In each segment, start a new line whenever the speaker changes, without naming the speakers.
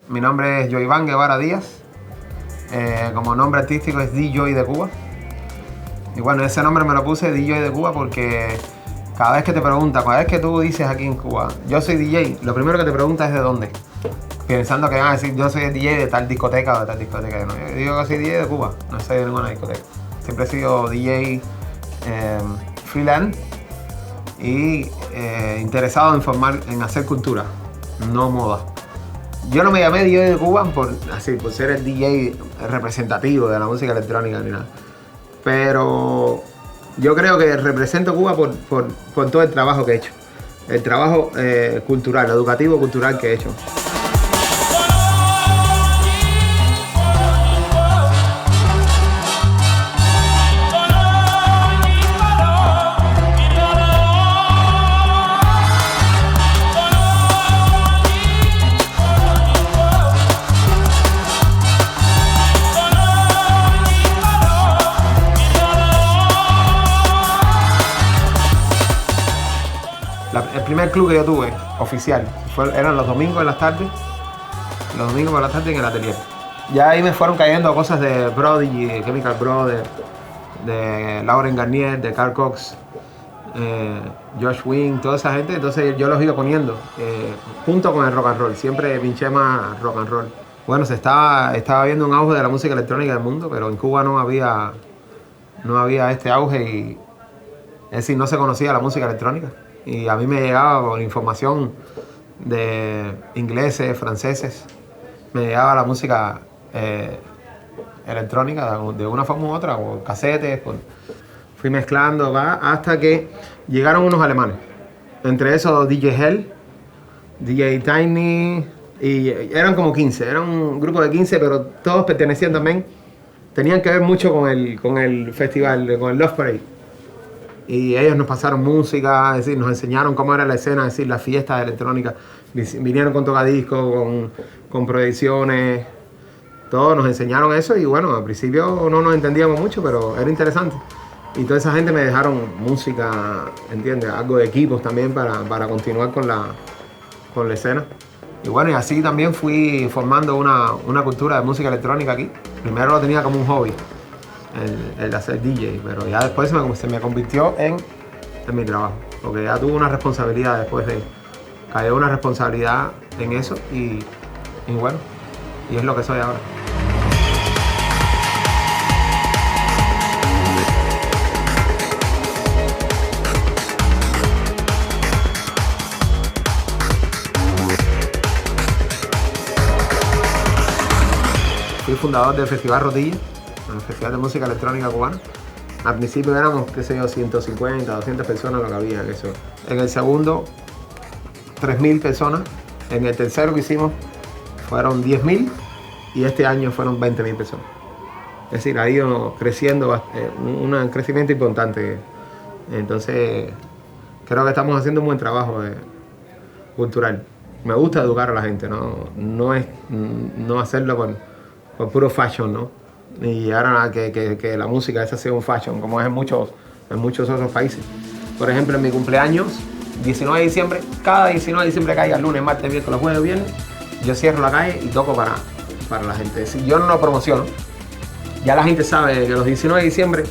Mi nombre es Joyvan Guevara Díaz, como nombre artístico es DJ de Cuba. Y bueno, ese nombre me lo puse DJ de Cuba porque cada vez que te preguntan, cada vez que tú dices aquí en Cuba, yo soy DJ, lo primero que te preguntas es de dónde. Pensando que van a decir, yo soy el DJ de tal discoteca o de tal discoteca. No, yo digo que soy DJ de Cuba, no soy de ninguna discoteca. Siempre he sido DJ freelance y interesado en hacer cultura, no moda. Yo no me llamé DJ de Cuba por ser el DJ representativo de la música electrónica ni nada. Pero yo creo que represento Cuba por todo el trabajo que he hecho. El trabajo cultural, educativo, cultural que he hecho. El primer club que yo tuve, oficial, eran los domingos en las tardes. Los domingos por la tarde en el atelier. Ya ahí me fueron cayendo cosas de Prodigy, de Chemical Brothers, de Laurent Garnier, de Carl Cox, Josh Wing, toda esa gente. Entonces yo los iba poniendo junto con el rock and roll. Siempre pinché más rock and roll. Bueno, estaba viendo un auge de la música electrónica del mundo, pero en Cuba no había este auge y es decir, no se conocía la música electrónica. Y a mí me llegaba con información de ingleses, franceses, me llegaba la música electrónica de una forma u otra, o casetes, fui mezclando hasta que llegaron unos alemanes, entre esos DJ Hell, DJ Tiny, y eran como 15, era un grupo de 15, pero todos pertenecían también, tenían que ver mucho con el festival, con el Love Parade. Y ellos nos pasaron música, es decir, nos enseñaron cómo era la escena, es decir, las fiestas electrónicas. Vinieron con tocadiscos, con proyecciones, todos nos enseñaron eso y bueno, al principio no nos entendíamos mucho, pero era interesante. Y toda esa gente me dejaron música, ¿entiendes? Algo de equipos también para continuar con la escena. Y bueno, y así también fui formando una cultura de música electrónica aquí. Primero lo tenía como un hobby. El hacer DJ, pero ya después se me convirtió en mi trabajo, porque ya tuve una responsabilidad después cayó una responsabilidad en eso y bueno, y es lo que soy ahora. Fui fundador del Festival Rotilla, el Festival de Música Electrónica Cubana. Al principio éramos, 150, 200 personas lo que había en eso. En el segundo, 3.000 personas. En el tercero que hicimos fueron 10.000 y este año fueron 20.000 personas. Es decir, ha ido creciendo, un crecimiento importante. Entonces, creo que estamos haciendo un buen trabajo cultural. Me gusta educar a la gente, no hacerlo por puro fashion, ¿no? Y ahora que la música esa sea un fashion, como es en muchos otros países. Por ejemplo, en mi cumpleaños, 19 de diciembre, cada 19 de diciembre caiga lunes, martes, miércoles, jueves, viernes, yo cierro la calle y toco para la gente. Es decir, yo no lo promociono. Ya la gente sabe que los 19 de diciembre,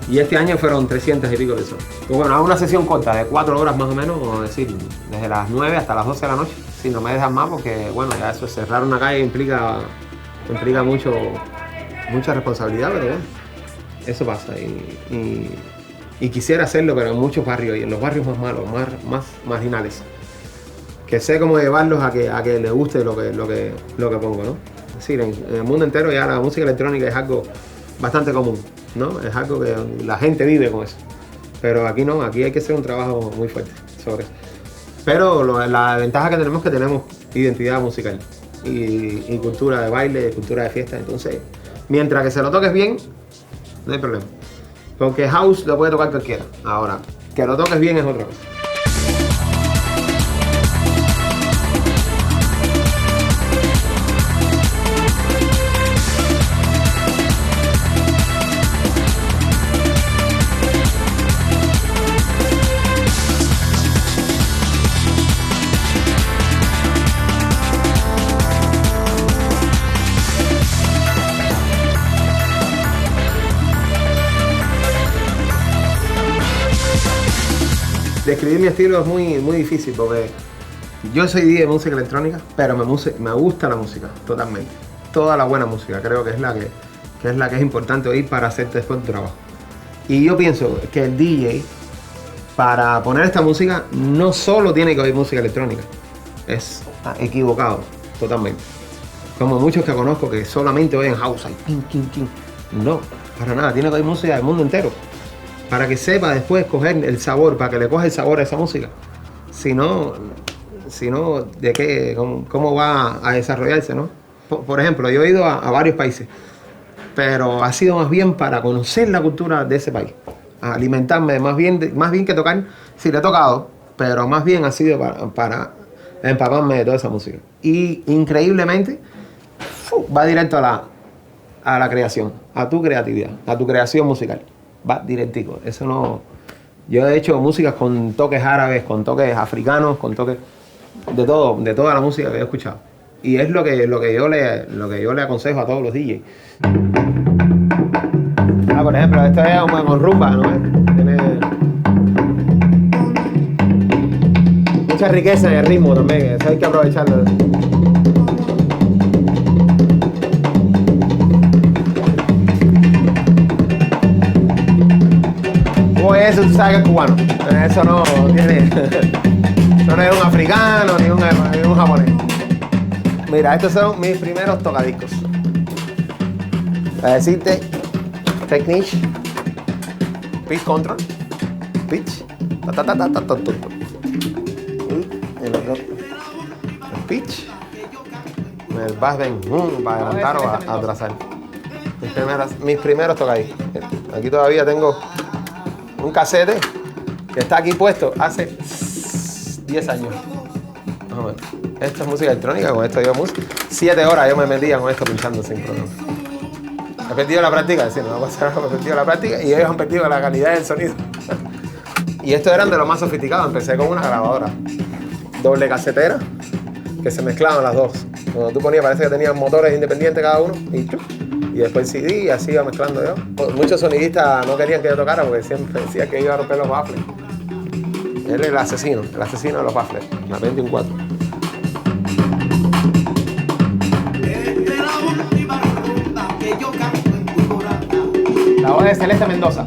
y este año fueron 300 y pico de personas. Pues bueno, hago una sesión corta de 4 horas más o menos, es decir, desde las 9 hasta las 12 de la noche. Si no me dejan más, porque bueno, ya eso, cerrar una calle implica mucha responsabilidad, pero bueno, eso pasa y quisiera hacerlo, pero en muchos barrios y en los barrios más malos, más marginales, que sé cómo llevarlos a que les guste lo que pongo, ¿no? Es decir, en el mundo entero ya la música electrónica es algo bastante común, ¿no? Es algo que la gente vive con eso, pero aquí no, aquí hay que hacer un trabajo muy fuerte. profesores. Pero la ventaja que tenemos es que tenemos identidad musical y cultura de baile, cultura de fiesta. Entonces, mientras que se lo toques bien, no hay problema. Porque house lo puede tocar cualquiera. Ahora, que lo toques bien es otra cosa. Describir mi estilo es muy difícil porque yo soy DJ de música electrónica, pero me gusta la música totalmente. Toda la buena música, creo que es la que es importante oír para hacerte después tu trabajo. Y yo pienso que el DJ, para poner esta música, no solo tiene que oír música electrónica. Es equivocado, totalmente. Como muchos que conozco que solamente oyen house, no, para nada, tiene que oír música del mundo entero. Para que sepa después coger el sabor, para que le coja el sabor a esa música. Si no, ¿de qué? ¿Cómo va a desarrollarse, no? Por ejemplo, yo he ido a varios países, pero ha sido más bien para conocer la cultura de ese país, a alimentarme, más bien que tocar, sí le he tocado, pero más bien ha sido para empaparme de toda esa música. Y increíblemente, va directo a la creación, a tu creatividad, a tu creación musical. Va directico, eso no. Yo he hecho músicas con toques árabes, con toques africanos, con toques de todo, de toda la música que he escuchado. Y es lo que yo le aconsejo a todos los DJs. Por ejemplo, esto es con rumba, ¿no? Tiene mucha riqueza en el ritmo también, eso hay que aprovecharlo. Eso tú sabes que es cubano. Eso no tiene. Eso no es un africano ni un japonés. Mira, estos son mis primeros tocadiscos. Para decirte, Technique, pitch control, pitch, y el otro, el pitch, el bass bend, para adelantar o atrasar. Mis primeros tocadiscos. Aquí todavía tengo un casete que está aquí puesto hace 10 años. Más o menos. Esto es música electrónica, con esto yo música. 7 horas yo me metía con esto pinchando sin problema. He perdido la práctica, sí, no va a pasar nada, he perdido la práctica y ellos han perdido la calidad del sonido. Y estos eran de los más sofisticados. Empecé con una grabadora doble casetera que se mezclaban las dos. Cuando tú ponías, parece que tenían motores independientes cada uno y después el CD y así iba mezclando yo. Muchos sonidistas no querían que yo tocara porque siempre decía que iba a romper los baffles. Él es el asesino de los baffles, la 21-4. La voz de Celeste Mendoza.